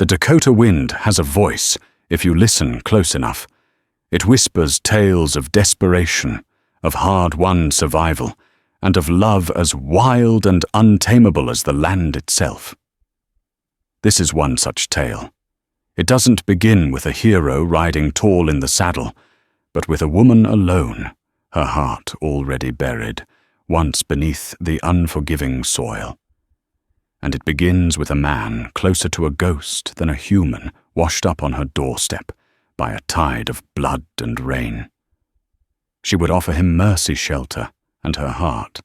The Dakota wind has a voice if you listen close enough. It whispers tales of desperation, of hard-won survival, and of love as wild and untamable as the land itself. This is one such tale. It doesn't begin with a hero riding tall in the saddle, but with a woman alone, her heart already buried, once beneath the unforgiving soil. And it begins with a man closer to a ghost than a human, washed up on her doorstep by a tide of blood and rain. She would offer him mercy shelter and her heart,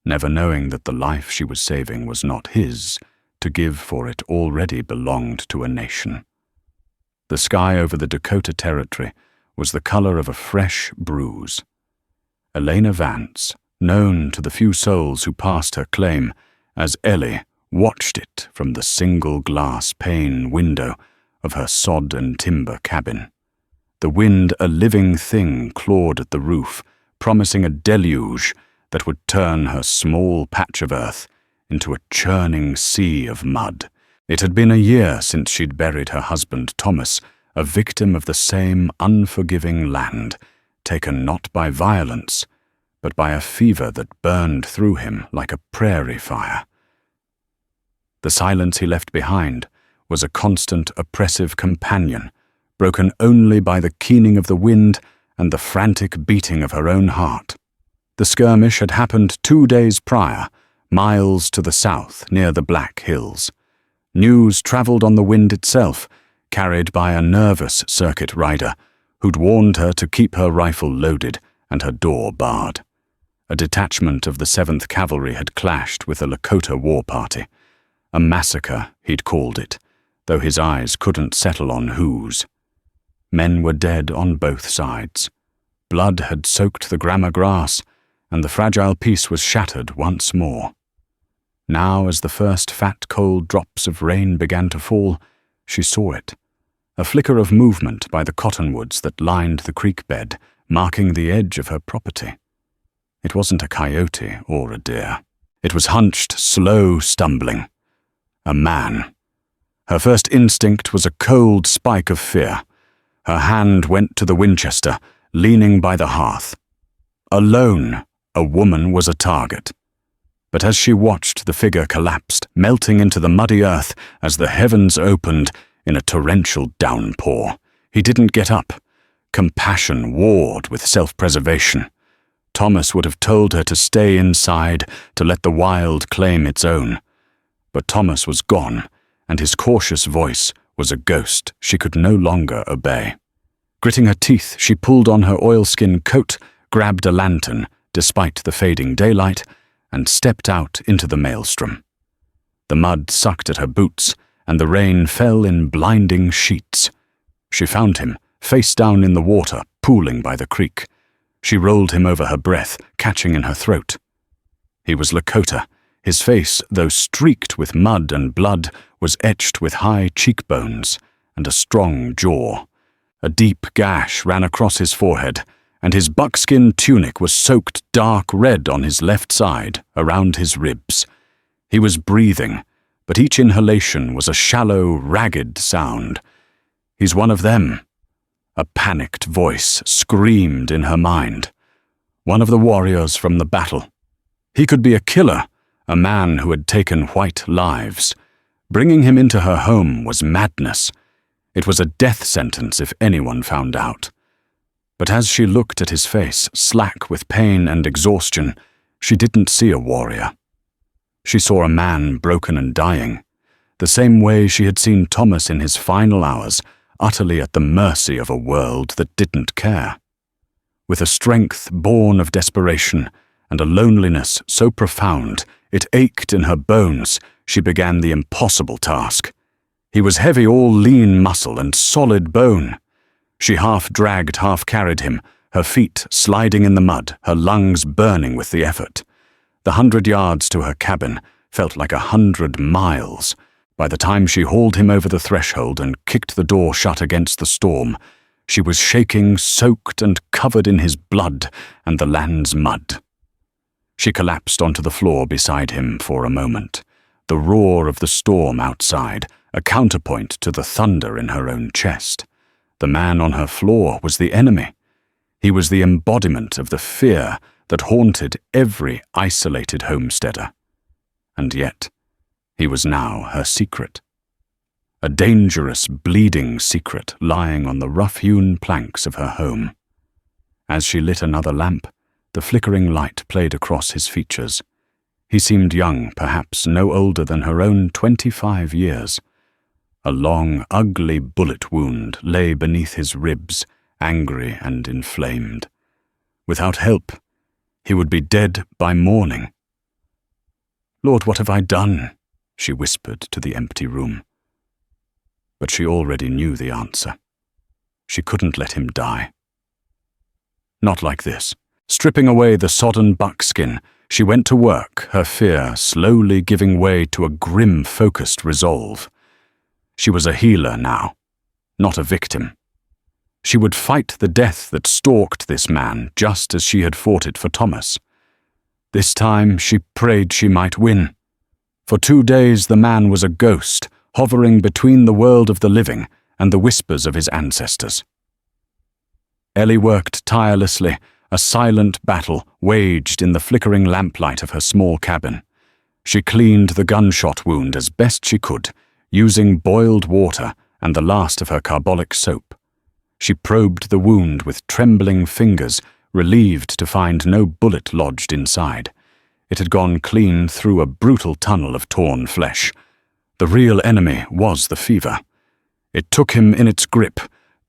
never knowing that the life she was saving was not his, to give, for it already belonged to a nation. The sky over the Dakota Territory was the color of a fresh bruise. Elena Vance, known to the few souls who passed her claim as Ellie, watched it from the single glass pane window of her sod and timber cabin. The wind, a living thing, clawed at the roof, promising a deluge that would turn her small patch of earth into a churning sea of mud. It had been a year since she'd buried her husband Thomas, a victim of the same unforgiving land, taken not by violence, but by a fever that burned through him like a prairie fire. The silence he left behind was a constant, oppressive companion, broken only by the keening of the wind and the frantic beating of her own heart. The skirmish had happened 2 days prior, miles to the south, near the Black Hills. News travelled on the wind itself, carried by a nervous circuit rider who'd warned her to keep her rifle loaded and her door barred. A detachment of the 7th Cavalry had clashed with the Lakota war party. A massacre, he'd called it, though his eyes couldn't settle on whose. Men were dead on both sides. Blood had soaked the grama grass, and the fragile peace was shattered once more. Now, as the first fat, cold drops of rain began to fall, she saw it. A flicker of movement by the cottonwoods that lined the creek bed, marking the edge of her property. It wasn't a coyote or a deer. It was hunched, slow stumbling. A man. Her first instinct was a cold spike of fear. Her hand went to the Winchester, leaning by the hearth. Alone, a woman was a target. But as she watched, the figure collapsed, melting into the muddy earth as the heavens opened in a torrential downpour. He didn't get up. Compassion warred with self-preservation. Thomas would have told her to stay inside, to let the wild claim its own. But Thomas was gone, and his cautious voice was a ghost she could no longer obey. Gritting her teeth, she pulled on her oilskin coat, grabbed a lantern, despite the fading daylight, and stepped out into the maelstrom. The mud sucked at her boots, and the rain fell in blinding sheets. She found him, face down in the water, pooling by the creek. She rolled him over her breath, catching in her throat. He was Lakota. His face, though streaked with mud and blood, was etched with high cheekbones and a strong jaw. A deep gash ran across his forehead, and his buckskin tunic was soaked dark red on his left side, around his ribs. He was breathing, but each inhalation was a shallow, ragged sound. "He's one of them." A panicked voice screamed in her mind. One of the warriors from the battle. He could be a killer, a man who had taken white lives. Bringing him into her home was madness. It was a death sentence if anyone found out. But as she looked at his face, slack with pain and exhaustion, she didn't see a warrior. She saw a man broken and dying, the same way she had seen Thomas in his final hours, utterly at the mercy of a world that didn't care. With a strength born of desperation and a loneliness so profound it ached in her bones, she began the impossible task. He was heavy, all lean muscle and solid bone. She half-dragged, half-carried him, her feet sliding in the mud, her lungs burning with the effort. The 100 yards to her cabin felt like 100 miles. By the time she hauled him over the threshold and kicked the door shut against the storm, she was shaking, soaked and covered in his blood and the land's mud. She collapsed onto the floor beside him for a moment. The roar of the storm outside, a counterpoint to the thunder in her own chest. The man on her floor was the enemy. He was the embodiment of the fear that haunted every isolated homesteader. And yet, he was now her secret. A dangerous, bleeding secret lying on the rough-hewn planks of her home. As she lit another lamp, the flickering light played across his features. He seemed young, perhaps no older than her own 25 years. A long, ugly bullet wound lay beneath his ribs, angry and inflamed. Without help, he would be dead by morning. "Lord, what have I done?" she whispered to the empty room. But she already knew the answer. She couldn't let him die. Not like this. Stripping away the sodden buckskin, she went to work, her fear slowly giving way to a grim, focused resolve. She was a healer now, not a victim. She would fight the death that stalked this man just as she had fought it for Thomas. This time she prayed she might win. For 2 days the man was a ghost, hovering between the world of the living and the whispers of his ancestors. Ellie worked tirelessly, a silent battle waged in the flickering lamplight of her small cabin. She cleaned the gunshot wound as best she could, using boiled water and the last of her carbolic soap. She probed the wound with trembling fingers, relieved to find no bullet lodged inside. It had gone clean through a brutal tunnel of torn flesh. The real enemy was the fever. It took him in its grip,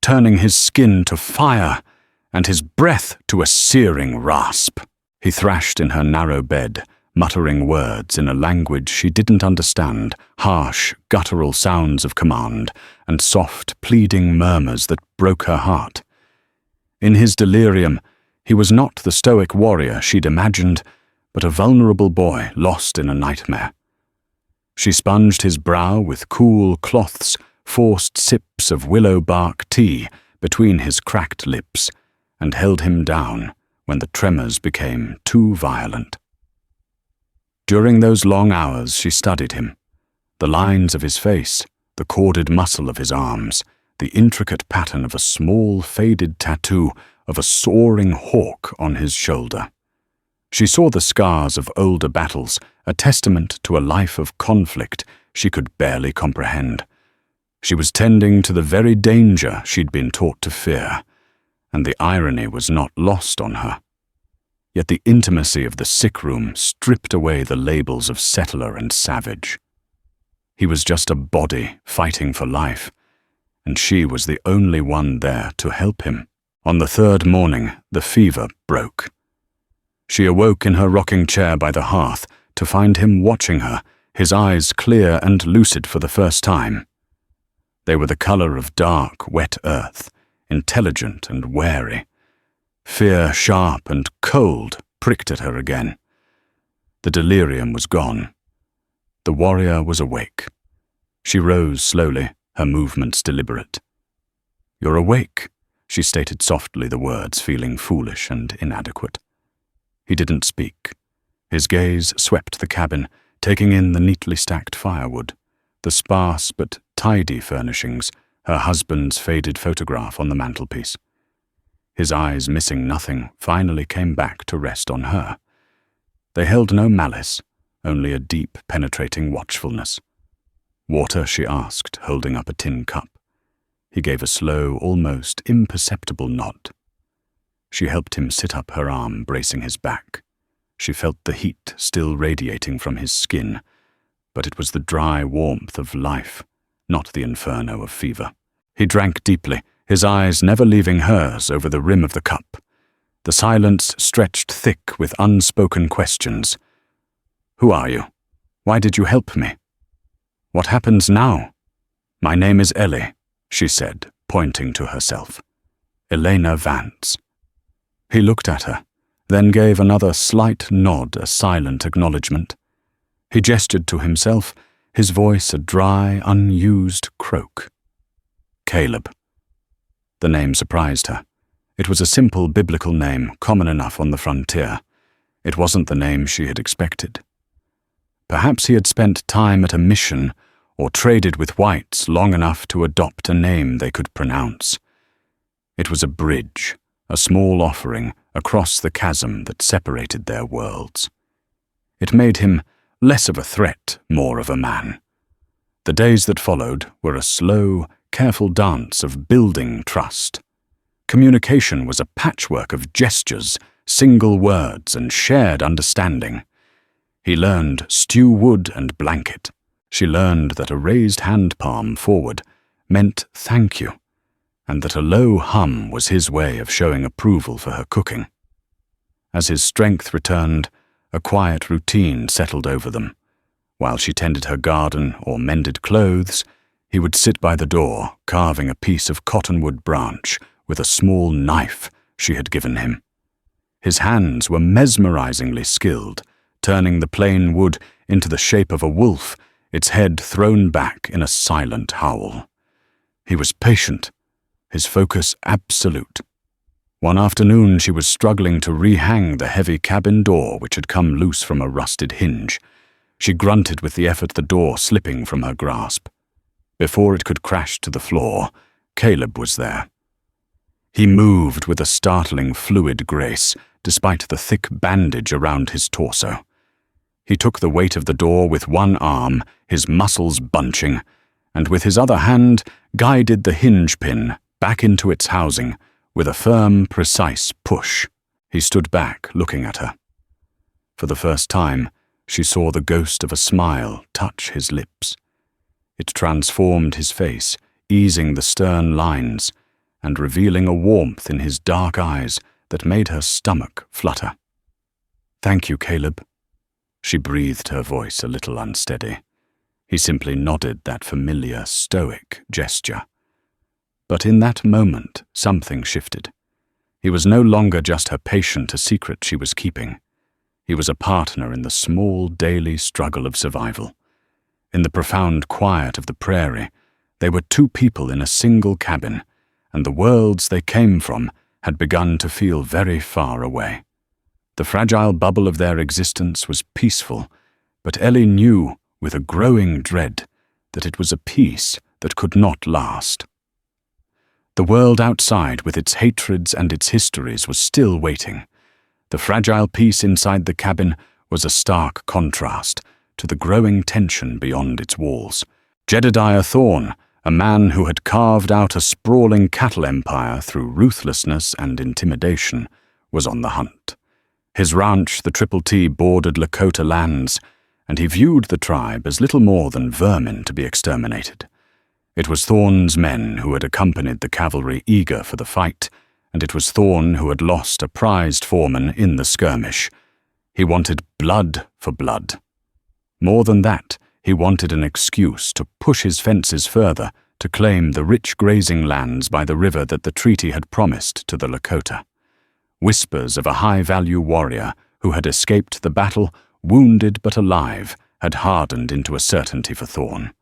turning his skin to fire and his breath to a searing rasp. He thrashed in her narrow bed, muttering words in a language she didn't understand, harsh, guttural sounds of command, and soft, pleading murmurs that broke her heart. In his delirium, he was not the stoic warrior she'd imagined, but a vulnerable boy lost in a nightmare. She sponged his brow with cool cloths, forced sips of willow bark tea between his cracked lips, and held him down when the tremors became too violent. During those long hours she studied him, the lines of his face, the corded muscle of his arms, the intricate pattern of a small faded tattoo of a soaring hawk on his shoulder. She saw the scars of older battles, a testament to a life of conflict she could barely comprehend. She was tending to the very danger she'd been taught to fear, and the irony was not lost on her. Yet the intimacy of the sick room stripped away the labels of settler and savage. He was just a body fighting for life, and she was the only one there to help him. On the 3rd morning, the fever broke. She awoke in her rocking chair by the hearth to find him watching her, his eyes clear and lucid for the first time. They were the color of dark, wet earth, intelligent and wary. Fear, sharp and cold, pricked at her again. The delirium was gone. The warrior was awake. She rose slowly, her movements deliberate. "You're awake," she stated softly, the words feeling foolish and inadequate. He didn't speak. His gaze swept the cabin, taking in the neatly stacked firewood, the sparse but tidy furnishings, her husband's faded photograph on the mantelpiece. His eyes, missing nothing, finally came back to rest on her. They held no malice, only a deep, penetrating watchfulness. "Water?" she asked, holding up a tin cup. He gave a slow, almost imperceptible nod. She helped him sit up, her arm bracing his back. She felt the heat still radiating from his skin, but it was the dry warmth of life, not the inferno of fever. He drank deeply, his eyes never leaving hers over the rim of the cup. The silence stretched thick with unspoken questions. "Who are you? Why did you help me? What happens now?" "My name is Ellie," she said, pointing to herself. "Elena Vance." He looked at her, then gave another slight nod, a silent acknowledgement. He gestured to himself, his voice a dry, unused croak. "Caleb." The name surprised her. It was a simple biblical name, common enough on the frontier. It wasn't the name she had expected. Perhaps he had spent time at a mission, or traded with whites long enough to adopt a name they could pronounce. It was a bridge, a small offering across the chasm that separated their worlds. It made him less of a threat, more of a man. The days that followed were a slow, careful dance of building trust. Communication was a patchwork of gestures, single words, and shared understanding. He learned stew wood and blanket. She learned that a raised hand palm forward meant thank you, and that a low hum was his way of showing approval for her cooking. As his strength returned, a quiet routine settled over them. While she tended her garden or mended clothes, he would sit by the door, carving a piece of cottonwood branch with a small knife she had given him. His hands were mesmerizingly skilled, turning the plain wood into the shape of a wolf, its head thrown back in a silent howl. He was patient, his focus absolute. One afternoon she was struggling to rehang the heavy cabin door which had come loose from a rusted hinge. She grunted with the effort the door slipping from her grasp. Before it could crash to the floor, Caleb was there. He moved with a startling fluid grace, despite the thick bandage around his torso. He took the weight of the door with one arm, his muscles bunching, and with his other hand guided the hinge pin back into its housing with a firm, precise push. He stood back, looking at her. For the first time, she saw the ghost of a smile touch his lips. It transformed his face, easing the stern lines, and revealing a warmth in his dark eyes that made her stomach flutter. "Thank you, Caleb." She breathed, her voice a little unsteady. He simply nodded that familiar, stoic gesture. But in that moment, something shifted. He was no longer just her patient, a secret she was keeping. He was a partner in the small, daily struggle of survival. In the profound quiet of the prairie, they were two people in a single cabin, and the worlds they came from had begun to feel very far away. The fragile bubble of their existence was peaceful, but Ellie knew, with a growing dread, that it was a peace that could not last. The world outside, with its hatreds and its histories, was still waiting. The fragile peace inside the cabin was a stark contrast to the growing tension beyond its walls. Jedediah Thorne, a man who had carved out a sprawling cattle empire through ruthlessness and intimidation, was on the hunt. His ranch, the Triple T, bordered Lakota lands, and he viewed the tribe as little more than vermin to be exterminated. It was Thorne's men who had accompanied the cavalry eager for the fight, and it was Thorne who had lost a prized foreman in the skirmish. He wanted blood for blood. More than that, he wanted an excuse to push his fences further, to claim the rich grazing lands by the river that the treaty had promised to the Lakota. Whispers of a high-value warrior who had escaped the battle, wounded but alive, had hardened into a certainty for Thorne.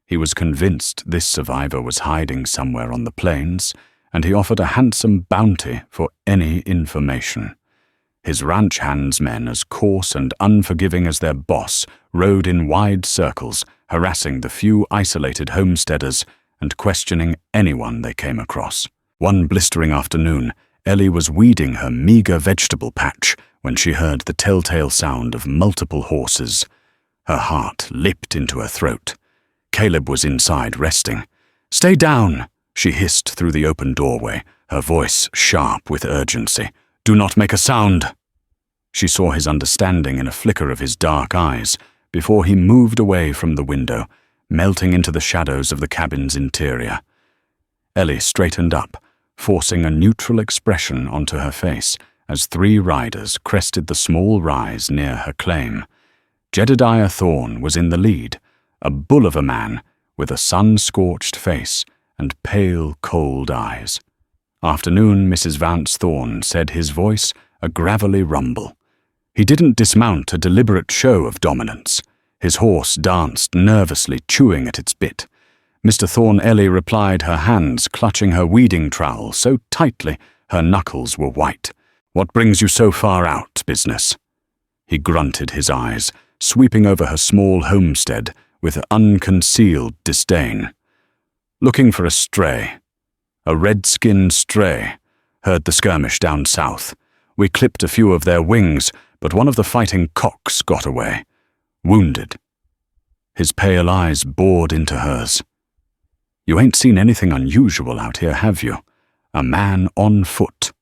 He was convinced this survivor was hiding somewhere on the plains, and he offered a handsome bounty for any information. His ranch hands men, as coarse and unforgiving as their boss, rode in wide circles, harassing the few isolated homesteaders and questioning anyone they came across. One blistering afternoon, Ellie was weeding her meager vegetable patch when she heard the telltale sound of multiple horses. Her heart leapt into her throat. Caleb was inside, resting. "Stay down," she hissed through the open doorway, her voice sharp with urgency. "Do not make a sound." She saw his understanding in a flicker of his dark eyes before he moved away from the window, melting into the shadows of the cabin's interior. Ellie straightened up, forcing a neutral expression onto her face as 3 riders crested the small rise near her claim. Jedediah Thorne was in the lead, a bull of a man with a sun-scorched face and pale, cold eyes. Afternoon, Mrs. Vance Thorne said, his voice a gravelly rumble. He didn't dismount, a deliberate show of dominance. His horse danced nervously, chewing at its bit. Mr. Thorne Ellie replied, her hands clutching her weeding trowel so tightly her knuckles were white. "What brings you so far out, business?" He grunted, his eyes sweeping over her small homestead, with unconcealed disdain. Looking for a stray. A red-skinned stray. Heard the skirmish down south. We clipped a few of their wings, but one of the fighting cocks got away. Wounded. His pale eyes bored into hers. You ain't seen anything unusual out here, have you? A man on foot.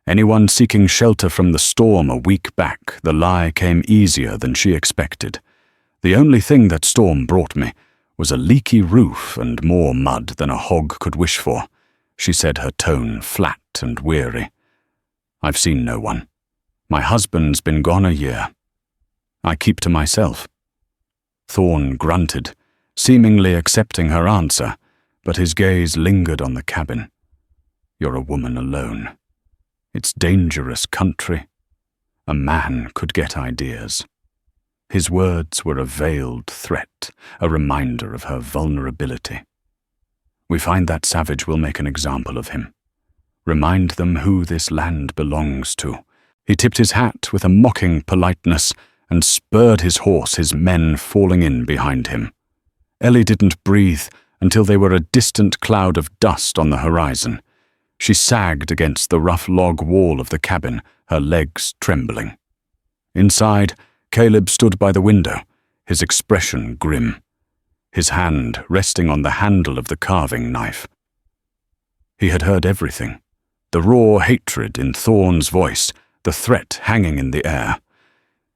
Anyone seeking shelter from the storm a week back, the lie came easier than she expected. The only thing that storm brought me was a leaky roof and more mud than a hog could wish for, she said, her tone flat and weary. I've seen no one. My husband's been gone a year. I keep to myself. Thorne grunted, seemingly accepting her answer, but his gaze lingered on the cabin. You're a woman alone. It's dangerous country. A man could get ideas. His words were a veiled threat, a reminder of her vulnerability. We find that savage will make an example of him. Remind them who this land belongs to. He tipped his hat with a mocking politeness and spurred his horse, his men falling in behind him. Ellie didn't breathe until they were a distant cloud of dust on the horizon. She sagged against the rough log wall of the cabin, her legs trembling. Inside, Caleb stood by the window, his expression grim, his hand resting on the handle of the carving knife. He had heard everything, the raw hatred in Thorne's voice, the threat hanging in the air.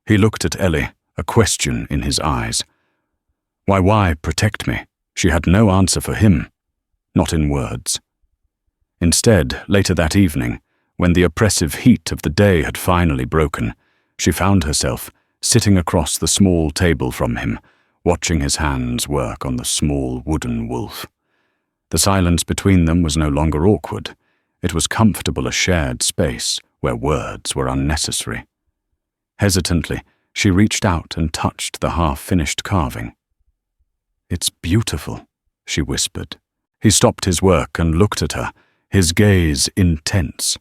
He looked at Ellie, a question in his eyes. Why protect me? She had no answer for him, not in words. Instead, later that evening, when the oppressive heat of the day had finally broken, she found herself sitting across the small table from him, watching his hands work on the small wooden wolf. The silence between them was no longer awkward. It was comfortable, a shared space where words were unnecessary. Hesitantly, she reached out and touched the half-finished carving. It's beautiful, she whispered. He stopped his work and looked at her, his gaze intense.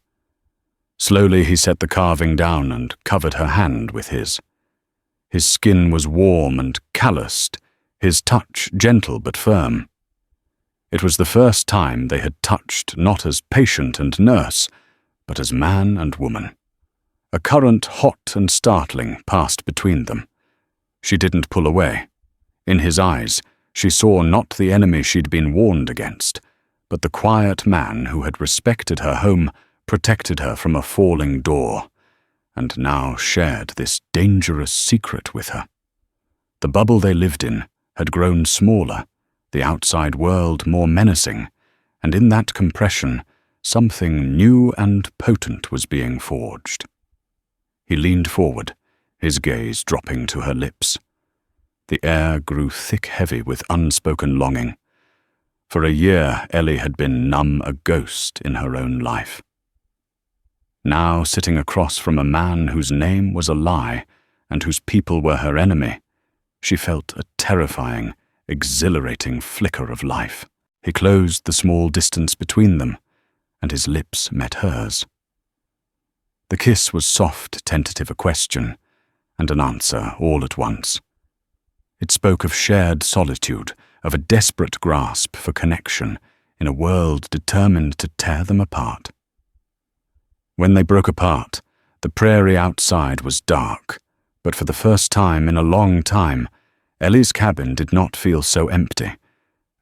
Slowly he set the carving down and covered her hand with his. His skin was warm and calloused, his touch gentle but firm. It was the first time they had touched not as patient and nurse, but as man and woman. A current hot and startling passed between them. She didn't pull away. In his eyes, she saw not the enemy she'd been warned against, but the quiet man who had respected her home, protected her from a falling door, and now shared this dangerous secret with her. The bubble they lived in had grown smaller, the outside world more menacing, and in that compression, something new and potent was being forged. He leaned forward, his gaze dropping to her lips. The air grew thick-heavy with unspoken longing. For a year, Ellie had been numb, a ghost in her own life. Now, sitting across from a man whose name was a lie and whose people were her enemy, she felt a terrifying, exhilarating flicker of life. He closed the small distance between them, and his lips met hers. The kiss was soft, tentative, a question, and an answer all at once. It spoke of shared solitude, of a desperate grasp for connection in a world determined to tear them apart. When they broke apart, the prairie outside was dark, but for the first time in a long time, Ellie's cabin did not feel so empty.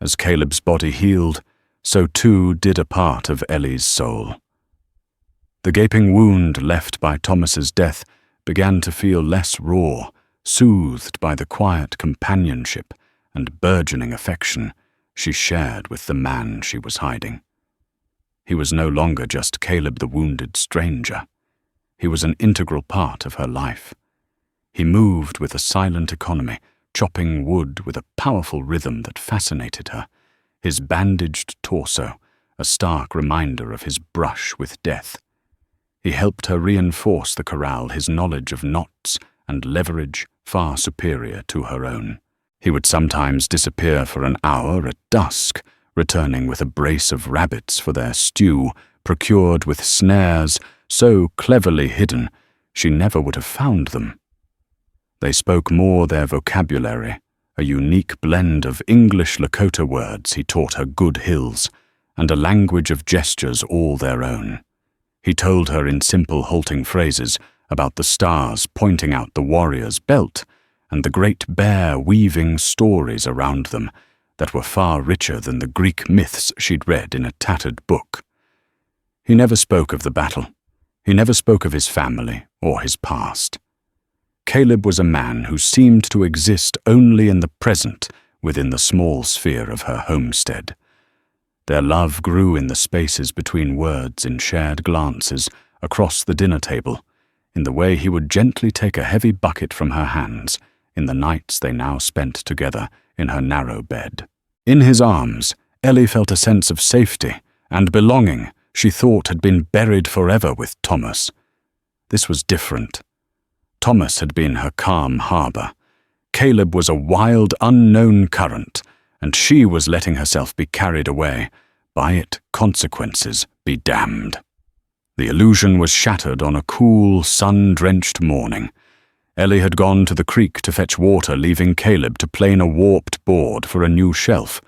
As Caleb's body healed, so too did a part of Ellie's soul. The gaping wound left by Thomas's death began to feel less raw, soothed by the quiet companionship and burgeoning affection she shared with the man she was hiding. He was no longer just Caleb the wounded stranger. He was an integral part of her life. He moved with a silent economy, chopping wood with a powerful rhythm that fascinated her, his bandaged torso a stark reminder of his brush with death. He helped her reinforce the corral, his knowledge of knots and leverage far superior to her own. He would sometimes disappear for an hour at dusk, returning with a brace of rabbits for their stew, procured with snares so cleverly hidden she never would have found them. They spoke more their vocabulary a unique blend of English Lakota words he taught her good hills, and a language of gestures all their own. He told her in simple halting phrases about the stars pointing out the warrior's belt and the great bear weaving stories around them that were far richer than the Greek myths she'd read in a tattered book. He never spoke of the battle. He never spoke of his family or his past. Caleb was a man who seemed to exist only in the present within the small sphere of her homestead. Their love grew in the spaces between words, in shared glances, across the dinner table, in the way he would gently take a heavy bucket from her hands, in the nights they now spent together in her narrow bed. In his arms, Ellie felt a sense of safety and belonging she thought had been buried forever with Thomas. This was different. Thomas had been her calm harbor. Caleb was a wild, unknown current, and she was letting herself be carried away. By it, consequences be damned. The illusion was shattered on a cool, sun-drenched morning. Ellie had gone to the creek to fetch water, leaving Caleb to plane a warped board for a new shelf.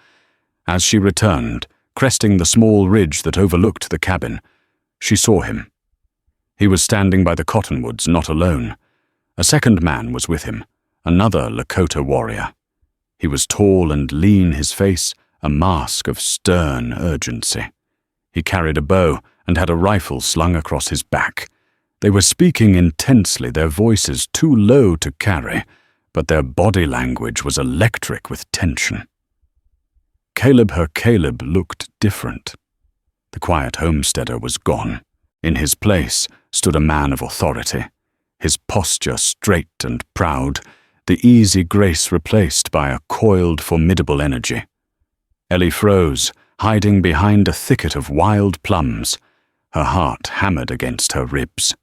As she returned, cresting the small ridge that overlooked the cabin, she saw him. He was standing by the cottonwoods, not alone. A second man was with him, another Lakota warrior. He was tall and lean, his face a mask of stern urgency. He carried a bow and had a rifle slung across his back. They were speaking intensely, their voices too low to carry, but their body language was electric with tension. Her Caleb looked different. The quiet homesteader was gone. In his place stood a man of authority, his posture straight and proud, the easy grace replaced by a coiled, formidable energy. Ellie froze, hiding behind a thicket of wild plums, her heart hammered against her ribs.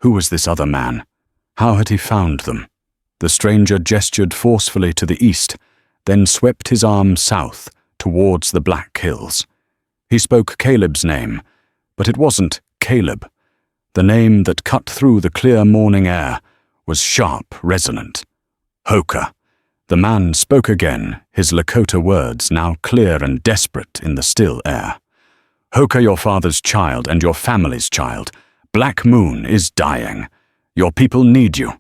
Who was this other man? How had he found them? The stranger gestured forcefully to the east, then swept his arm south towards the Black Hills. He spoke Caleb's name, but it wasn't Caleb. The name that cut through the clear morning air was sharp, resonant. Hoka. The man spoke again, his Lakota words now clear and desperate in the still air. Hoka, your father's child and your family's child. Black Moon is dying. Your people need you.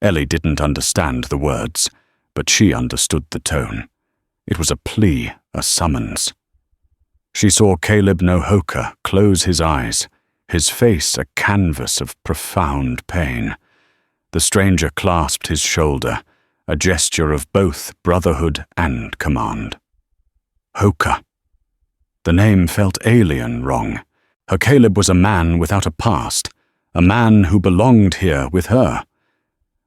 Ellie didn't understand the words, but she understood the tone. It was a plea, a summons. She saw Caleb no Hoka close his eyes, his face a canvas of profound pain. The stranger clasped his shoulder, a gesture of both brotherhood and command. Hoka. The name felt alien, wrong. Her Caleb was a man without a past, a man who belonged here with her.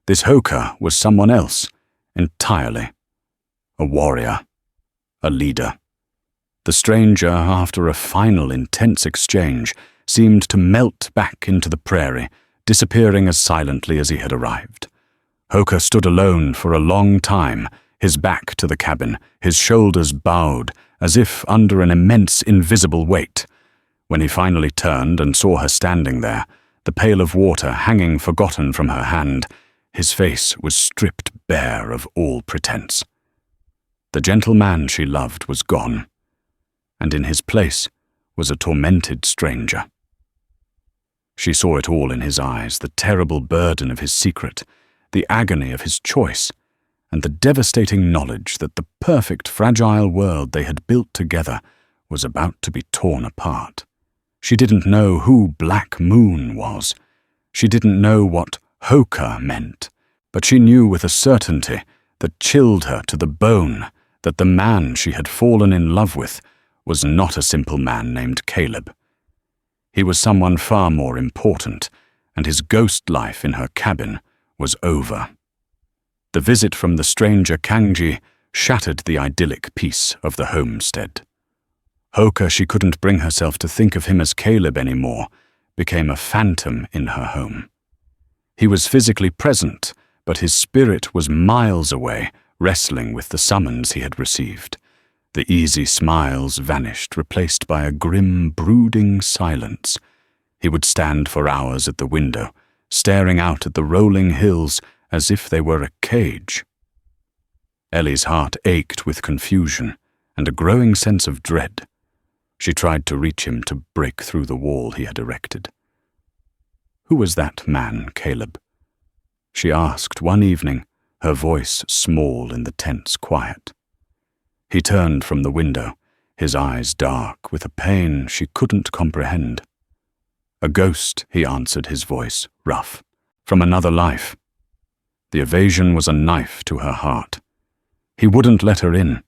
This Hoka was someone else, entirely. A warrior. A leader. The stranger, after a final intense exchange, seemed to melt back into the prairie, disappearing as silently as he had arrived. Hoka stood alone for a long time, his back to the cabin, his shoulders bowed, as if under an immense invisible weight. When he finally turned and saw her standing there, the pail of water hanging forgotten from her hand, his face was stripped bare of all pretense. The gentle man she loved was gone, and in his place was a tormented stranger. She saw it all in his eyes, the terrible burden of his secret, the agony of his choice, and the devastating knowledge that the perfect, fragile world they had built together was about to be torn apart. She didn't know who Black Moon was. She didn't know what Hoka meant, but she knew with a certainty that chilled her to the bone that the man she had fallen in love with was not a simple man named Caleb. He was someone far more important, and his ghost life in her cabin was over. The visit from the stranger Kangji shattered the idyllic peace of the homestead. Hoka, she couldn't bring herself to think of him as Caleb anymore, became a phantom in her home. He was physically present, but his spirit was miles away, wrestling with the summons he had received. The easy smiles vanished, replaced by a grim, brooding silence. He would stand for hours at the window, staring out at the rolling hills as if they were a cage. Ellie's heart ached with confusion and a growing sense of dread. She tried to reach him to break through the wall he had erected. "Who was that man, Caleb?" she asked one evening, her voice small in the tense quiet. He turned from the window, his eyes dark with a pain she couldn't comprehend. "A ghost," he answered, his voice rough, "from another life." The evasion was a knife to her heart. He wouldn't let her in.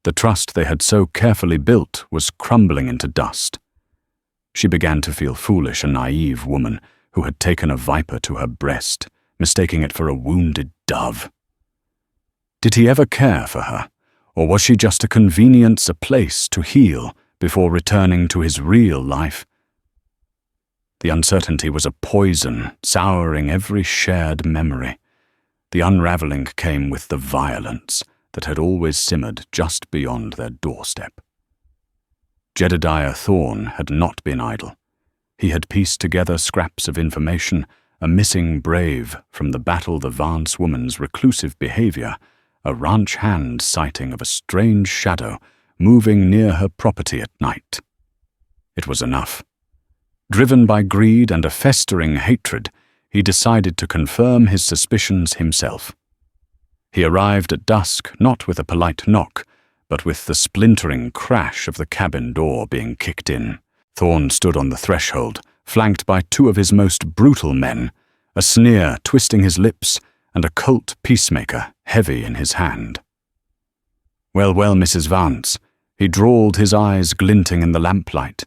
The trust they had so carefully built was crumbling into dust. She began to feel foolish, a naive woman who had taken a viper to her breast, mistaking it for a wounded dove. Did he ever care for her, or was she just a convenience, a place to heal before returning to his real life? The uncertainty was a poison, souring every shared memory. The unraveling came with the violence that had always simmered just beyond their doorstep. Jedediah Thorne had not been idle. He had pieced together scraps of information, a missing brave from the battle, the Vance woman's reclusive behavior, a ranch hand sighting of a strange shadow moving near her property at night. It was enough. Driven by greed and a festering hatred, he decided to confirm his suspicions himself. He arrived at dusk not with a polite knock, but with the splintering crash of the cabin door being kicked in. Thorne stood on the threshold, flanked by two of his most brutal men, a sneer twisting his lips and a Colt peacemaker heavy in his hand. Well, Mrs. Vance," he drawled, his eyes glinting in the lamplight.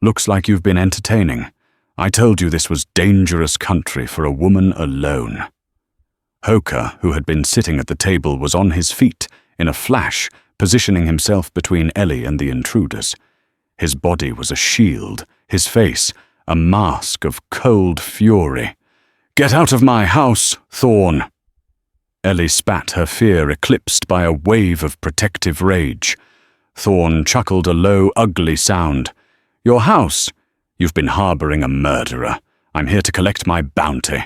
"Looks like you've been entertaining. I told you this was dangerous country for a woman alone." Hoker, who had been sitting at the table, was on his feet in a flash, positioning himself between Ellie and the intruders. His body was a shield, his face a mask of cold fury. "Get out of my house, Thorne!" Ellie spat, her fear eclipsed by a wave of protective rage. Thorne chuckled a low, ugly sound. "Your house? You've been harboring a murderer. I'm here to collect my bounty."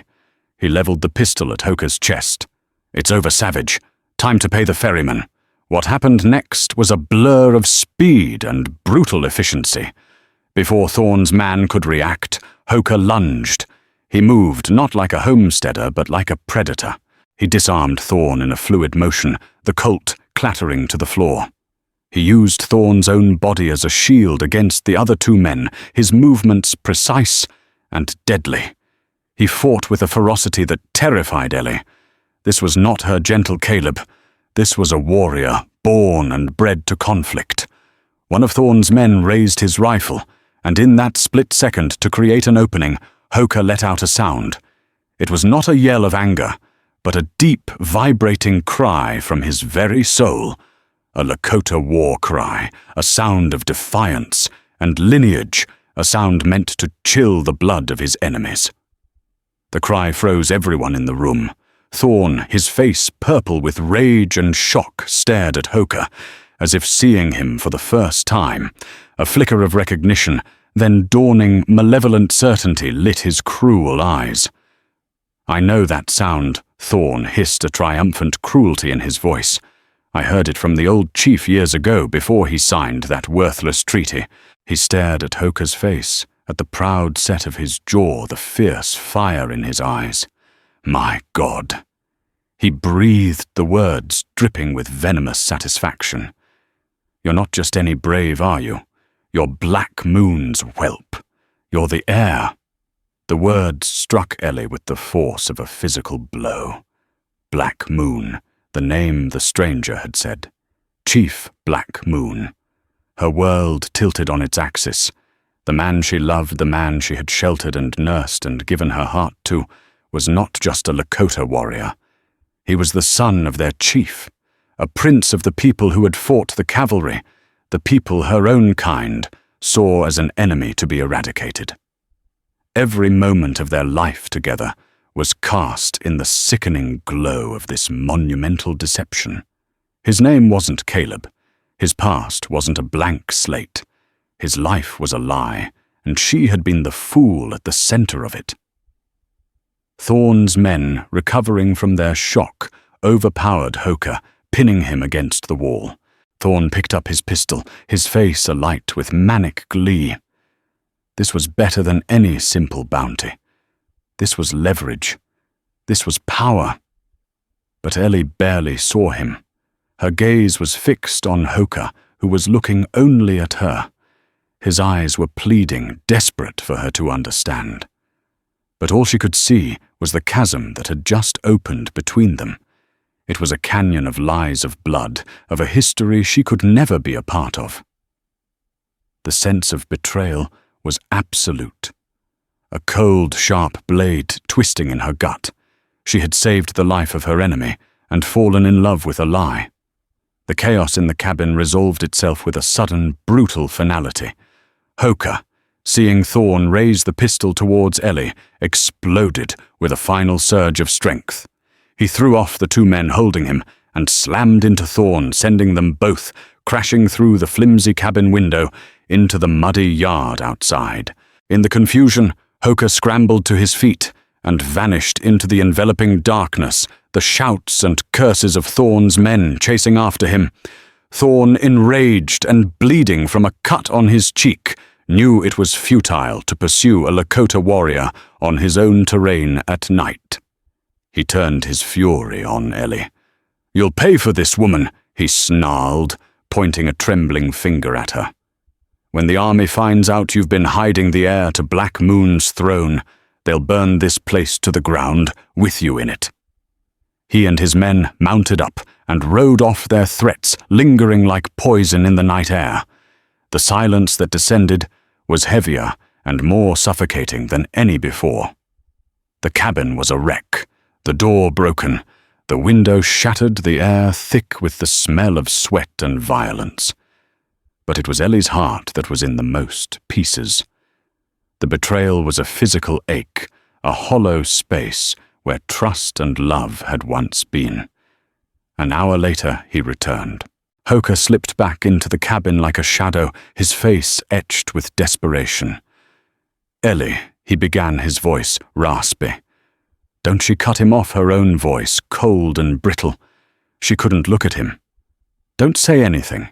He leveled the pistol at Hoker's chest. "It's over, Savage. Time to pay the ferryman." What happened next was a blur of speed and brutal efficiency. Before Thorne's man could react, Hoker lunged. He moved not like a homesteader, but like a predator. He disarmed Thorne in a fluid motion, the Colt clattering to the floor. He used Thorne's own body as a shield against the other two men, his movements precise and deadly. He fought with a ferocity that terrified Ellie. This was not her gentle Caleb. This was a warrior, born and bred to conflict. One of Thorne's men raised his rifle, and in that split second, to create an opening, Hoker let out a sound. It was not a yell of anger, but a deep, vibrating cry from his very soul. A Lakota war cry, a sound of defiance and lineage, a sound meant to chill the blood of his enemies. The cry froze everyone in the room. Thorne, his face purple with rage and shock, stared at Hoker, as if seeing him for the first time. A flicker of recognition, then dawning, malevolent certainty lit his cruel eyes. "I know that sound," Thorne hissed, a triumphant cruelty in his voice. "I heard it from the old chief years ago, before he signed that worthless treaty." He stared at Hoker's face, at the proud set of his jaw, the fierce fire in his eyes. "My God!" He breathed the words, dripping with venomous satisfaction. "You're not just any brave, are you? You're Black Moon's whelp. You're the heir." The words struck Ellie with the force of a physical blow. Black Moon, the name the stranger had said. Chief Black Moon. Her world tilted on its axis. The man she loved, the man she had sheltered and nursed and given her heart to, was not just a Lakota warrior. He was the son of their chief, a prince of the people who had fought the cavalry, the people her own kind saw as an enemy to be eradicated. Every moment of their life together was cast in the sickening glow of this monumental deception. His name wasn't Caleb. His past wasn't a blank slate. His life was a lie, and she had been the fool at the center of it. Thorne's men, recovering from their shock, overpowered Hoker, pinning him against the wall. Thorne picked up his pistol, his face alight with manic glee. This was better than any simple bounty. This was leverage. This was power. But Ellie barely saw him. Her gaze was fixed on Hoka, who was looking only at her. His eyes were pleading, desperate for her to understand. But all she could see was the chasm that had just opened between them. It was a canyon of lies of blood, of a history she could never be a part of. The sense of betrayal was absolute. A cold, sharp blade twisting in her gut. She had saved the life of her enemy and fallen in love with a lie. The chaos in the cabin resolved itself with a sudden, brutal finality. Hoka, seeing Thorne raise the pistol towards Ellie, exploded with a final surge of strength. He threw off the two men holding him and slammed into Thorne, sending them both crashing through the flimsy cabin window into the muddy yard outside. In the confusion, Hoka scrambled to his feet and vanished into the enveloping darkness, the shouts and curses of Thorne's men chasing after him. Thorne, enraged and bleeding from a cut on his cheek, knew it was futile to pursue a Lakota warrior on his own terrain at night. He turned his fury on Ellie. "You'll pay for this, woman," he snarled, pointing a trembling finger at her. "When the army finds out you've been hiding the heir to Black Moon's throne, they'll burn this place to the ground with you in it." He and his men mounted up and rode off their threats, lingering like poison in the night air. The silence that descended was heavier and more suffocating than any before. The cabin was a wreck, the door broken, the window shattered, the air thick with the smell of sweat and violence. But it was Ellie's heart that was in the most pieces. The betrayal was a physical ache, a hollow space where trust and love had once been. An hour later, he returned. Hoka slipped back into the cabin like a shadow, his face etched with desperation. "Ellie," he began, his voice raspy. Don't she cut him off, her own voice, cold and brittle. She couldn't look at him. "Don't say anything.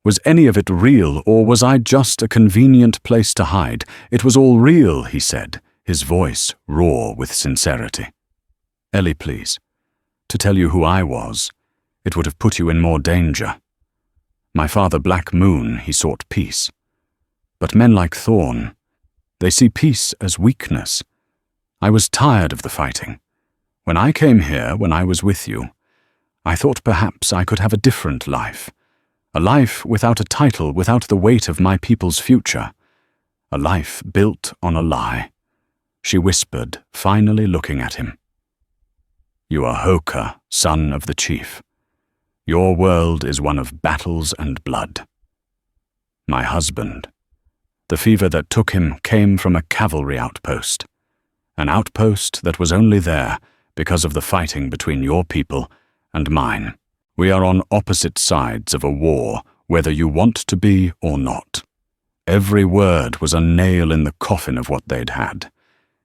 Was any of it real, or was I just a convenient place to hide? It was all real," he said, his voice raw with sincerity. "Ellie, please. To tell you who I was, it would have put you in more danger. My father, Black Moon, he sought peace. But men like Thorne, they see peace as weakness. I was tired of the fighting. When I came here, when I was with you, I thought perhaps I could have a different life. A life without a title, without the weight of my people's future. A life built on a lie," she whispered, finally looking at him. "You are Hoka, son of the chief. Your world is one of battles and blood. My husband. The fever that took him came from a cavalry outpost. An outpost that was only there because of the fighting between your people and mine. We are on opposite sides of a war, whether you want to be or not." Every word was a nail in the coffin of what they'd had.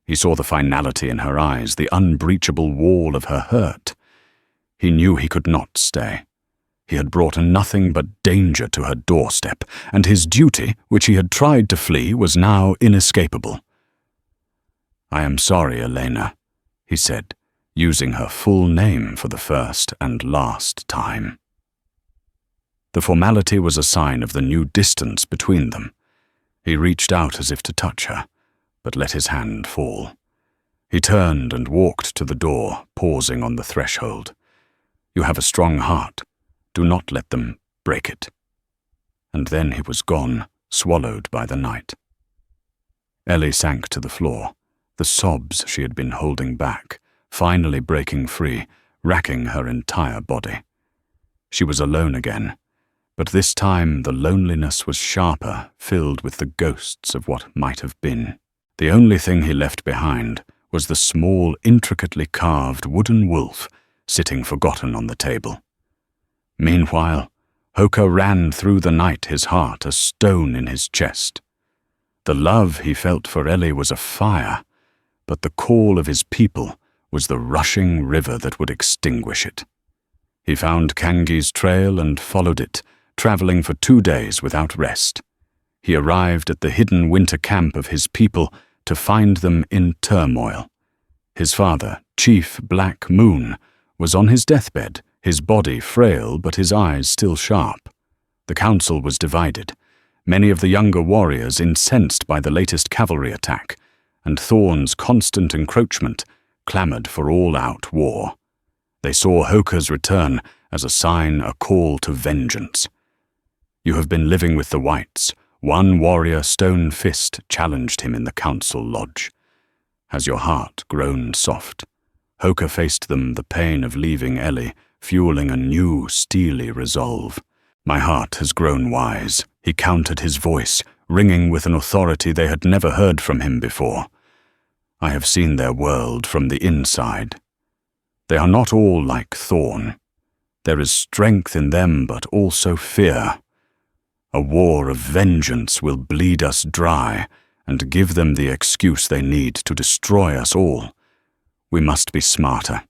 He saw the finality in her eyes, the unbreachable wall of her hurt. He knew he could not stay. He had brought nothing but danger to her doorstep, and his duty, which he had tried to flee, was now inescapable. "I am sorry, Elena," he said, using her full name for the first and last time. The formality was a sign of the new distance between them. He reached out as if to touch her, but let his hand fall. He turned and walked to the door, pausing on the threshold. "You have a strong heart. Do not let them break it." And then he was gone, swallowed by the night. Ellie sank to the floor, the sobs she had been holding back, finally breaking free, racking her entire body. She was alone again, but this time the loneliness was sharper, filled with the ghosts of what might have been. The only thing he left behind was the small, intricately carved wooden wolf sitting forgotten on the table. Meanwhile, Hoka ran through the night, his heart a stone in his chest. The love he felt for Ellie was a fire, but the call of his people was the rushing river that would extinguish it. He found Kangi's trail and followed it, traveling for 2 days without rest. He arrived at the hidden winter camp of his people to find them in turmoil. His father, Chief Black Moon, was on his deathbed, his body frail but his eyes still sharp. The council was divided, many of the younger warriors incensed by the latest cavalry attack, and Thorne's constant encroachment clamored for all-out war. They saw Hoka's return as a sign, a call to vengeance. "You have been living with the whites," one warrior stone fist challenged him in the council lodge. "Has your heart grown soft?" Hoka faced them, the pain of leaving Ellie, fueling a new, steely resolve. "My heart has grown wise," he countered, his voice ringing with an authority they had never heard from him before. "I have seen their world from the inside. They are not all like Thorne. There is strength in them, but also fear. A war of vengeance will bleed us dry and give them the excuse they need to destroy us all. We must be smarter.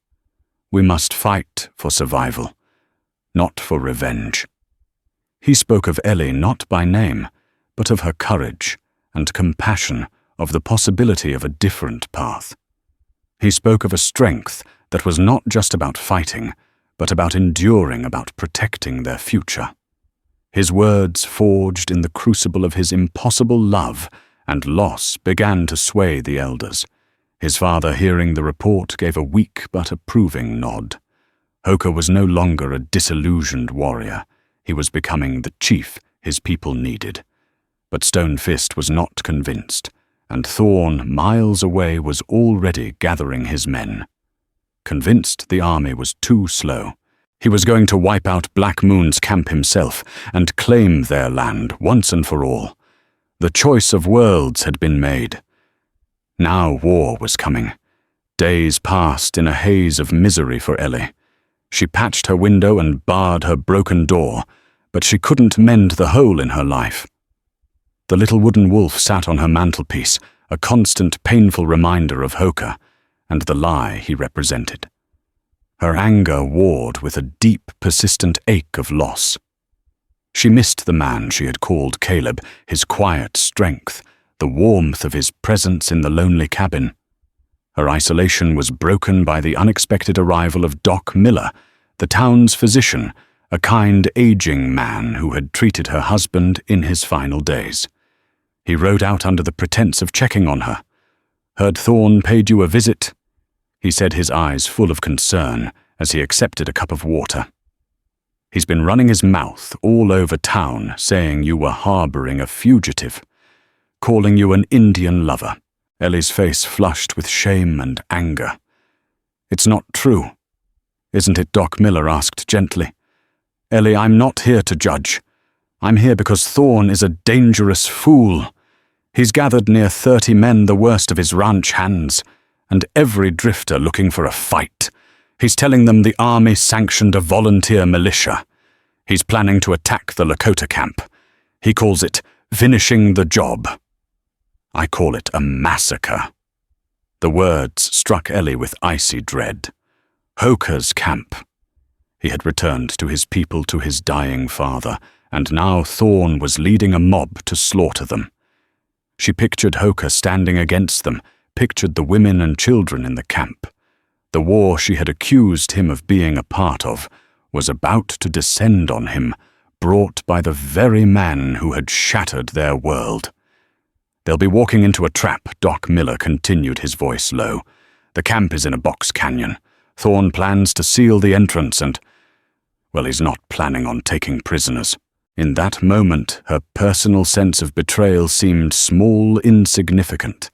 We must fight for survival, not for revenge." He spoke of Ellie not by name, but of her courage and compassion, of the possibility of a different path. He spoke of a strength that was not just about fighting, but about enduring, about protecting their future. His words, forged in the crucible of his impossible love and loss, began to sway the elders. His father, hearing the report, gave a weak but approving nod. Hoka was no longer a disillusioned warrior. He was becoming the chief his people needed. But Stone Fist was not convinced, and Thorne, miles away, was already gathering his men. Convinced the army was too slow, he was going to wipe out Black Moon's camp himself and claim their land once and for all. The choice of worlds had been made. Now war was coming. Days passed in a haze of misery for Ellie. She patched her window and barred her broken door, but she couldn't mend the hole in her life. The little wooden wolf sat on her mantelpiece, a constant, painful reminder of Hoka and the lie he represented. Her anger warred with a deep, persistent ache of loss. She missed the man she had called Caleb, his quiet strength, the warmth of his presence in the lonely cabin. Her isolation was broken by the unexpected arrival of Doc Miller, the town's physician, a kind, aging man who had treated her husband in his final days. He rode out under the pretense of checking on her. "Heard Thorne paid you a visit," he said, his eyes full of concern as he accepted a cup of water. "He's been running his mouth all over town, saying you were harboring a fugitive, calling you an Indian lover." Ellie's face flushed with shame and anger. "It's not true, isn't it?" Doc Miller asked gently. "Ellie, I'm not here to judge. I'm here because Thorne is a dangerous fool. He's gathered near 30 men, the worst of his ranch hands, and every drifter looking for a fight. He's telling them the army sanctioned a volunteer militia. He's planning to attack the Lakota camp. He calls it finishing the job. I call it a massacre." The words struck Ellie with icy dread. Hoka's camp. He had returned to his people, to his dying father, and now Thorne was leading a mob to slaughter them. She pictured Hoka standing against them, pictured the women and children in the camp. The war she had accused him of being a part of was about to descend on him, brought by the very man who had shattered their world. "They'll be walking into a trap," Doc Miller continued, his voice low. "The camp is in a box canyon. Thorne plans to seal the entrance and, well, he's not planning on taking prisoners." In that moment, her personal sense of betrayal seemed small, insignificant.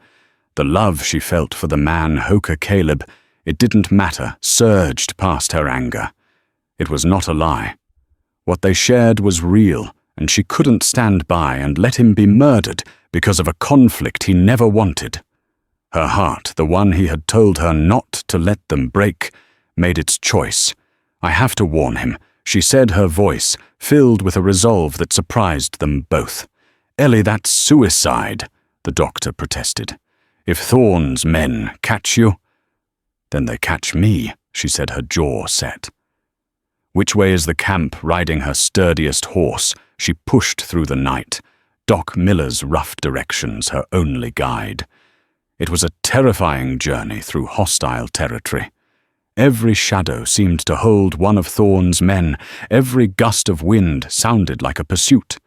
The love she felt for the man, Hoka Caleb, it didn't matter, surged past her anger. It was not a lie. What they shared was real, and she couldn't stand by and let him be murdered because of a conflict he never wanted. Her heart, the one he had told her not to let them break, made its choice. "I have to warn him," she said, her voice filled with a resolve that surprised them both. "Ellie, that's suicide," the doctor protested. "If Thorne's men catch you, then they catch me," she said, her jaw set. Which way is the camp? Riding her sturdiest horse, she pushed through the night, Doc Miller's rough directions her only guide. It was a terrifying journey through hostile territory. Every shadow seemed to hold one of Thorne's men. Every gust of wind sounded like a pursuit.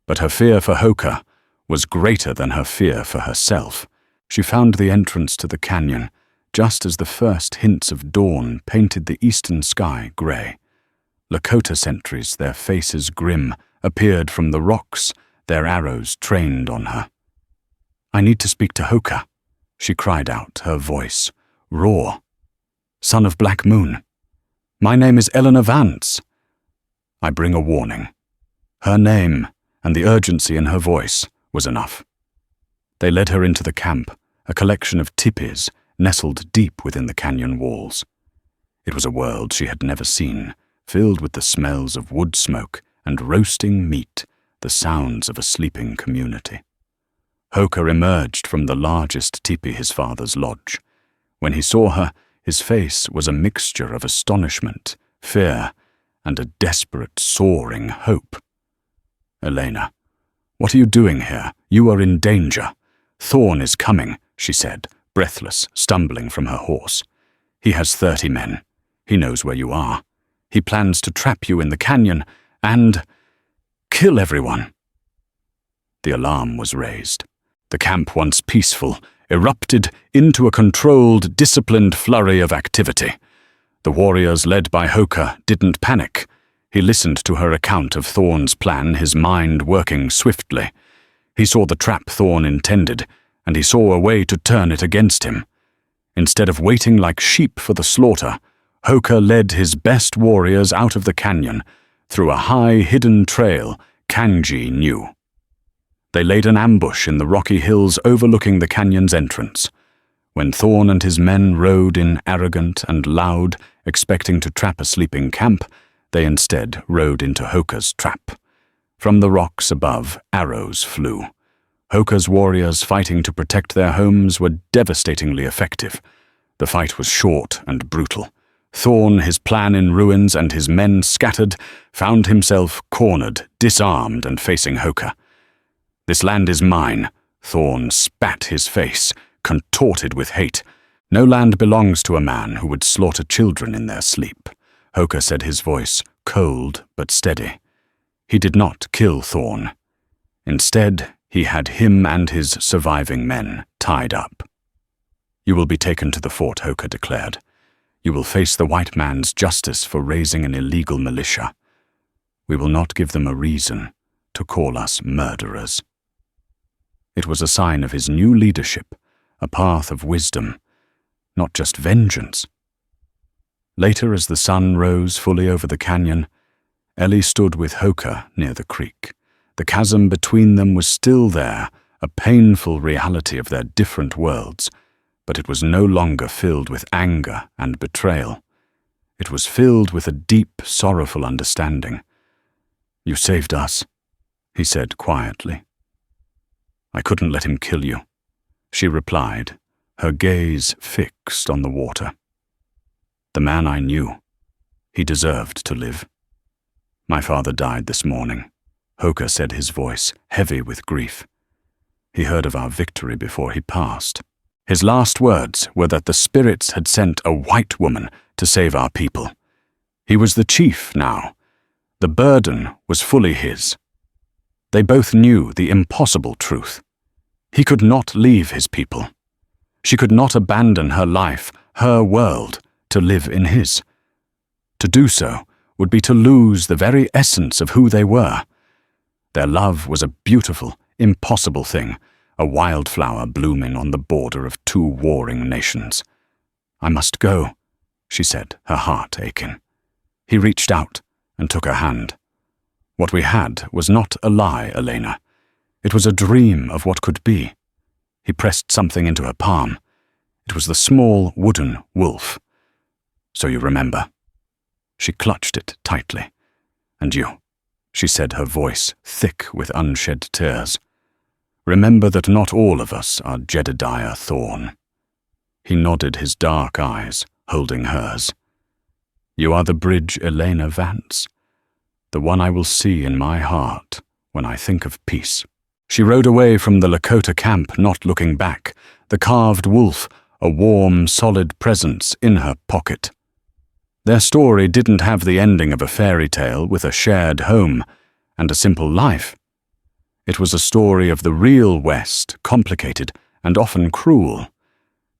But her fear for Hoka was greater than her fear for herself. She found the entrance to the canyon just as the first hints of dawn painted the eastern sky grey. Lakota sentries, their faces grim, appeared from the rocks, their arrows trained on her. "I need to speak to Hoka," she cried out, her voice raw. "Son of Black Moon. My name is Eleanor Vance." "I bring a warning." Her name and the urgency in her voice was enough. They led her into the camp, a collection of tipis nestled deep within the canyon walls. It was a world she had never seen, filled with the smells of wood smoke and roasting meat, the sounds of a sleeping community. Hoka emerged from the largest tipi, his father's lodge. When he saw her, his face was a mixture of astonishment, fear, and a desperate, soaring hope. "Elena, what are you doing here? You are in danger. Thorne is coming," she said, breathless, stumbling from her horse. "He has 30 men. He knows where you are. He plans to trap you in the canyon and kill everyone." The alarm was raised. The camp, once peaceful, erupted into a controlled, disciplined flurry of activity. The warriors led by Hoka didn't panic. He listened to her account of Thorne's plan, his mind working swiftly. He saw the trap Thorne intended, and he saw a way to turn it against him. Instead of waiting like sheep for the slaughter, Hoka led his best warriors out of the canyon, through a high, hidden trail Kanji knew. They laid an ambush in the rocky hills overlooking the canyon's entrance. When Thorne and his men rode in arrogant and loud, expecting to trap a sleeping camp, they instead rode into Hoka's trap. From the rocks above, arrows flew. Hoka's warriors fighting to protect their homes were devastatingly effective. The fight was short and brutal. Thorne, his plan in ruins and his men scattered, found himself cornered, disarmed and facing Hoka. "This land is mine." Thorne spat his face, contorted with hate. "No land belongs to a man who would slaughter children in their sleep." Hoka said, his voice cold but steady. He did not kill Thorne. Instead, he had him and his surviving men tied up. "You will be taken to the fort," Hoka declared. "You will face the white man's justice for raising an illegal militia. We will not give them a reason to call us murderers." It was a sign of his new leadership, a path of wisdom, not just vengeance. Later, as the sun rose fully over the canyon, Ellie stood with Hoka near the creek. The chasm between them was still there, a painful reality of their different worlds, but it was no longer filled with anger and betrayal. It was filled with a deep, sorrowful understanding. "You saved us," he said quietly. "I couldn't let him kill you," she replied, her gaze fixed on the water. "The man I knew, he deserved to live. My father died this morning," Hoka said, his voice heavy with grief. "He heard of our victory before he passed. His last words were that the spirits had sent a white woman to save our people. He was the chief now. The burden was fully his. They both knew the impossible truth. He could not leave his people. She could not abandon her life, her world, to live in his. To do so would be to lose the very essence of who they were. Their love was a beautiful, impossible thing, a wildflower blooming on the border of two warring nations. "I must go," she said, her heart aching. He reached out and took her hand. "What we had was not a lie, Elena. It was a dream of what could be." He pressed something into her palm. It was the small wooden wolf. "So you remember." She clutched it tightly. "And you," she said, her voice thick with unshed tears. "Remember that not all of us are Jedediah Thorne." He nodded, his dark eyes holding hers. You are the bridge, Elena Vance, the one I will see in my heart when I think of peace." She rode away from the Lakota camp, not looking back, the carved wolf, a warm, solid presence in her pocket. Their story didn't have the ending of a fairy tale with a shared home and a simple life. It was a story of the real West, complicated and often cruel,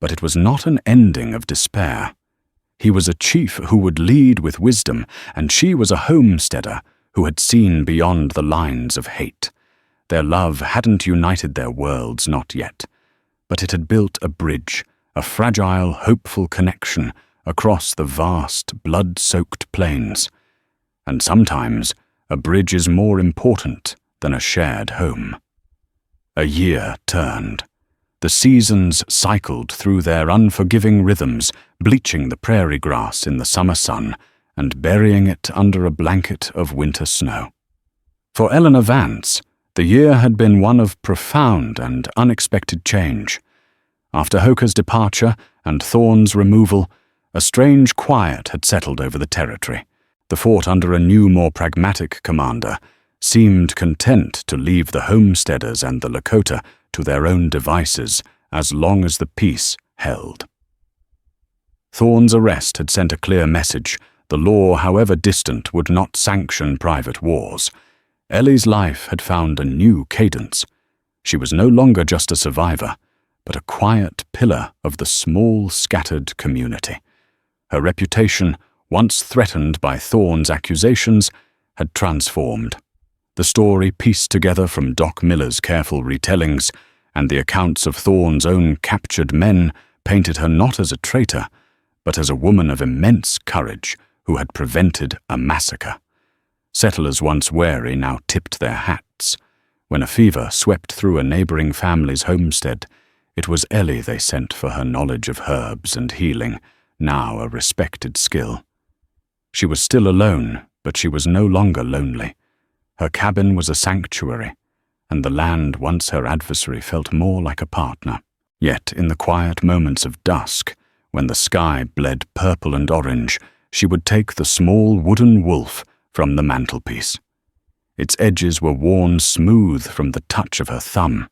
but it was not an ending of despair. He was a chief who would lead with wisdom, and she was a homesteader who had seen beyond the lines of hate. Their love hadn't united their worlds, not yet, but it had built a bridge, a fragile, hopeful connection across the vast, blood-soaked plains. And sometimes a bridge is more important than a shared home. A year turned. The seasons cycled through their unforgiving rhythms, bleaching the prairie grass in the summer sun and burying it under a blanket of winter snow. For Eleanor Vance, the year had been one of profound and unexpected change. After Hoker's departure and Thorne's removal, a strange quiet had settled over the territory. The fort, under a new, more pragmatic commander, seemed content to leave the homesteaders and the Lakota to their own devices as long as the peace held. Thorne's arrest had sent a clear message. The law, however distant, would not sanction private wars. Ellie's life had found a new cadence. She was no longer just a survivor, but a quiet pillar of the small, scattered community. Her reputation, once threatened by Thorne's accusations, had transformed. The story pieced together from Doc Miller's careful retellings and the accounts of Thorne's own captured men painted her not as a traitor, but as a woman of immense courage who had prevented a massacre. Settlers once wary now tipped their hats. When a fever swept through a neighboring family's homestead, it was Ellie they sent for her knowledge of herbs and healing, now a respected skill. She was still alone, but she was no longer lonely. Her cabin was a sanctuary, and the land once her adversary felt more like a partner. Yet in the quiet moments of dusk, when the sky bled purple and orange, she would take the small wooden wolf from the mantelpiece. Its edges were worn smooth from the touch of her thumb.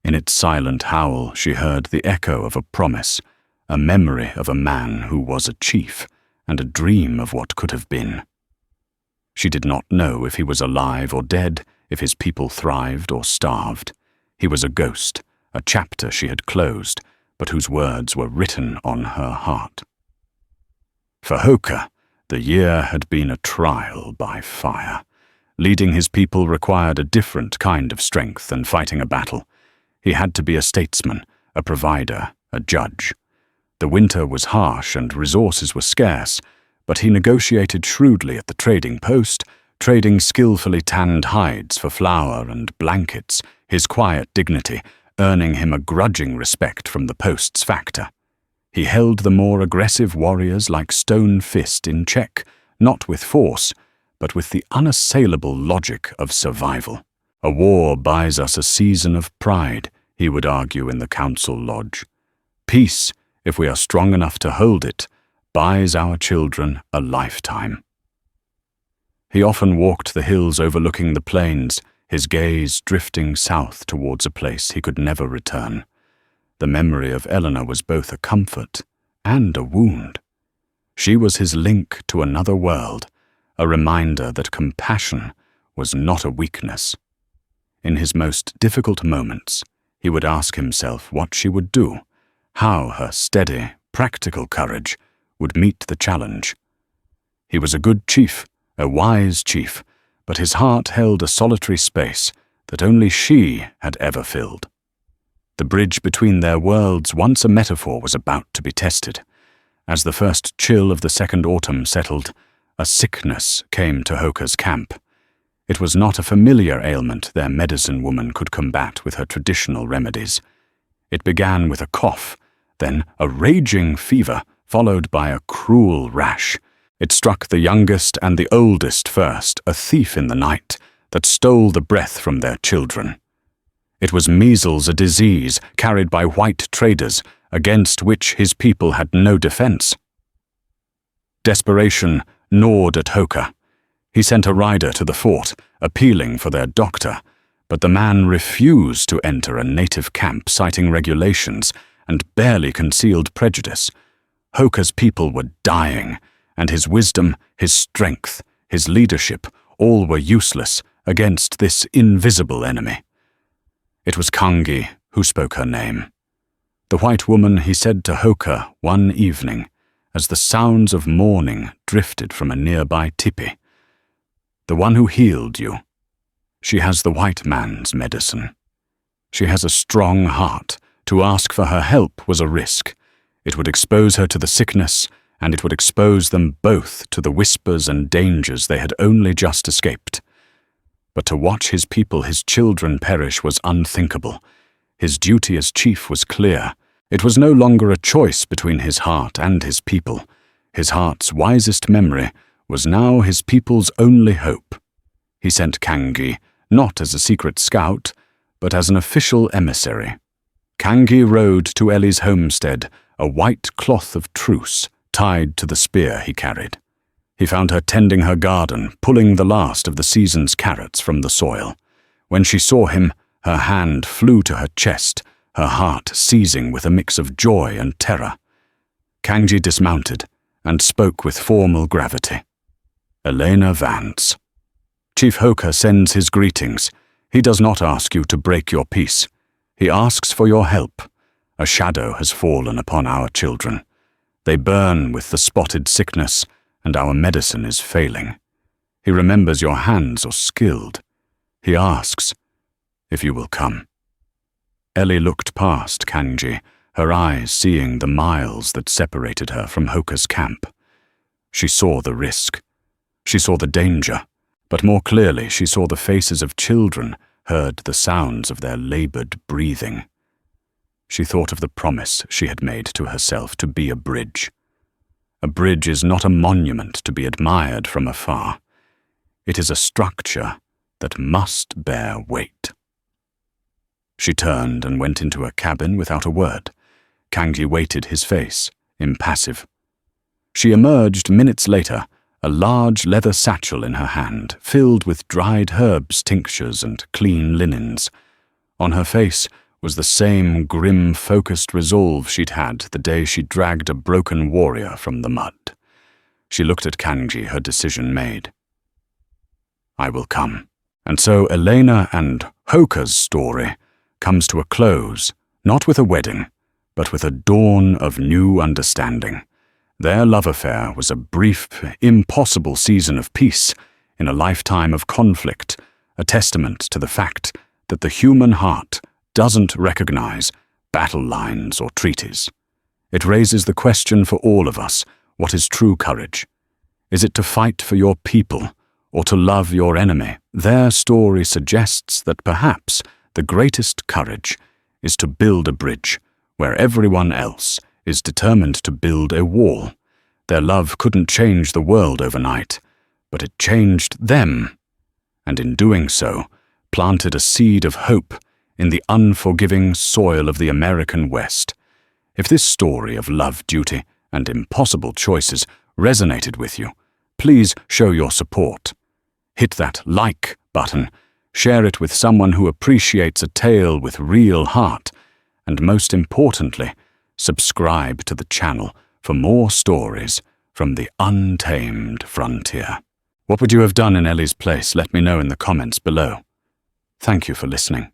In its silent howl she heard the echo of a promise, a memory of a man who was a chief, and a dream of what could have been. She did not know if he was alive or dead, if his people thrived or starved. He was a ghost, a chapter she had closed, but whose words were written on her heart. For Hoker, the year had been a trial by fire. Leading his people required a different kind of strength than fighting a battle. He had to be a statesman, a provider, a judge. The winter was harsh and resources were scarce, but he negotiated shrewdly at the trading post, trading skillfully tanned hides for flour and blankets, his quiet dignity earning him a grudging respect from the post's factor. He held the more aggressive warriors like stone fist in check, not with force, but with the unassailable logic of survival. A war buys us a season of pride, he would argue in the council lodge. Peace, if we are strong enough to hold it, buys our children a lifetime. He often walked the hills overlooking the plains, his gaze drifting south towards a place he could never return. The memory of Eleanor was both a comfort and a wound. She was his link to another world, a reminder that compassion was not a weakness. In his most difficult moments, he would ask himself what she would do, how her steady, practical courage would meet the challenge. He was a good chief, a wise chief, but his heart held a solitary space that only she had ever filled. The bridge between their worlds, once a metaphor, was about to be tested. As the first chill of the second autumn settled, a sickness came to Hoker's camp. It was not a familiar ailment their medicine woman could combat with her traditional remedies. It began with a cough, then a raging fever, followed by a cruel rash. It struck the youngest and the oldest first, a thief in the night that stole the breath from their children. It was measles, a disease carried by white traders against which his people had no defense. Desperation gnawed at Hoka. He sent a rider to the fort, appealing for their doctor, but the man refused to enter a native camp, citing regulations and barely concealed prejudice. Hoka's people were dying, and his wisdom, his strength, his leadership, all were useless against this invisible enemy. It was Kangi who spoke her name. The white woman he said to Hoka one evening, as the sounds of mourning drifted from a nearby tipi. The one who healed you. She has the white man's medicine. She has a strong heart. To ask for her help was a risk. It would expose her to the sickness, and it would expose them both to the whispers and dangers they had only just escaped. But to watch his people, his children, perish was unthinkable. His duty as chief was clear. It was no longer a choice between his heart and his people. His heart's wisest memory was now his people's only hope. He sent Kangi, not as a secret scout, but as an official emissary. Kangi rode to Ellie's homestead, a white cloth of truce tied to the spear he carried. He found her tending her garden, pulling the last of the season's carrots from the soil. When she saw him, her hand flew to her chest, her heart seizing with a mix of joy and terror. Kangi dismounted and spoke with formal gravity. "Elena Vance. Chief Hoka sends his greetings. He does not ask you to break your peace. He asks for your help. A shadow has fallen upon our children. They burn with the spotted sickness, and our medicine is failing. He remembers your hands are skilled. He asks if you will come." Ellie looked past Kangi, her eyes seeing the miles that separated her from Hoka's camp. She saw the risk. She saw the danger, but more clearly she saw the faces of children, heard the sounds of their labored breathing. She thought of the promise she had made to herself to be a bridge. A bridge is not a monument to be admired from afar. It is a structure that must bear weight. She turned and went into her cabin without a word. Kangi waited, his face impassive. She emerged minutes later, a large leather satchel in her hand, filled with dried herbs, tinctures, and clean linens. On her face was the same grim, focused resolve she'd had the day she dragged a broken warrior from the mud. She looked at Kangi, her decision made. "I will come." And so Elena and Hoka's story comes to a close, not with a wedding, but with a dawn of new understanding. Their love affair was a brief, impossible season of peace in a lifetime of conflict, a testament to the fact that the human heart doesn't recognize battle lines or treaties. It raises the question for all of us, what is true courage? Is it to fight for your people or to love your enemy? Their story suggests that perhaps the greatest courage is to build a bridge where everyone else is determined to build a wall. Their love couldn't change the world overnight, but it changed them, and in doing so, planted a seed of hope in the unforgiving soil of the American West. If this story of love, duty, and impossible choices resonated with you, please show your support. Hit that like button, share it with someone who appreciates a tale with real heart, and most importantly, subscribe to the channel for more stories from the untamed frontier. What would you have done in Ellie's place? Let me know in the comments below. Thank you for listening.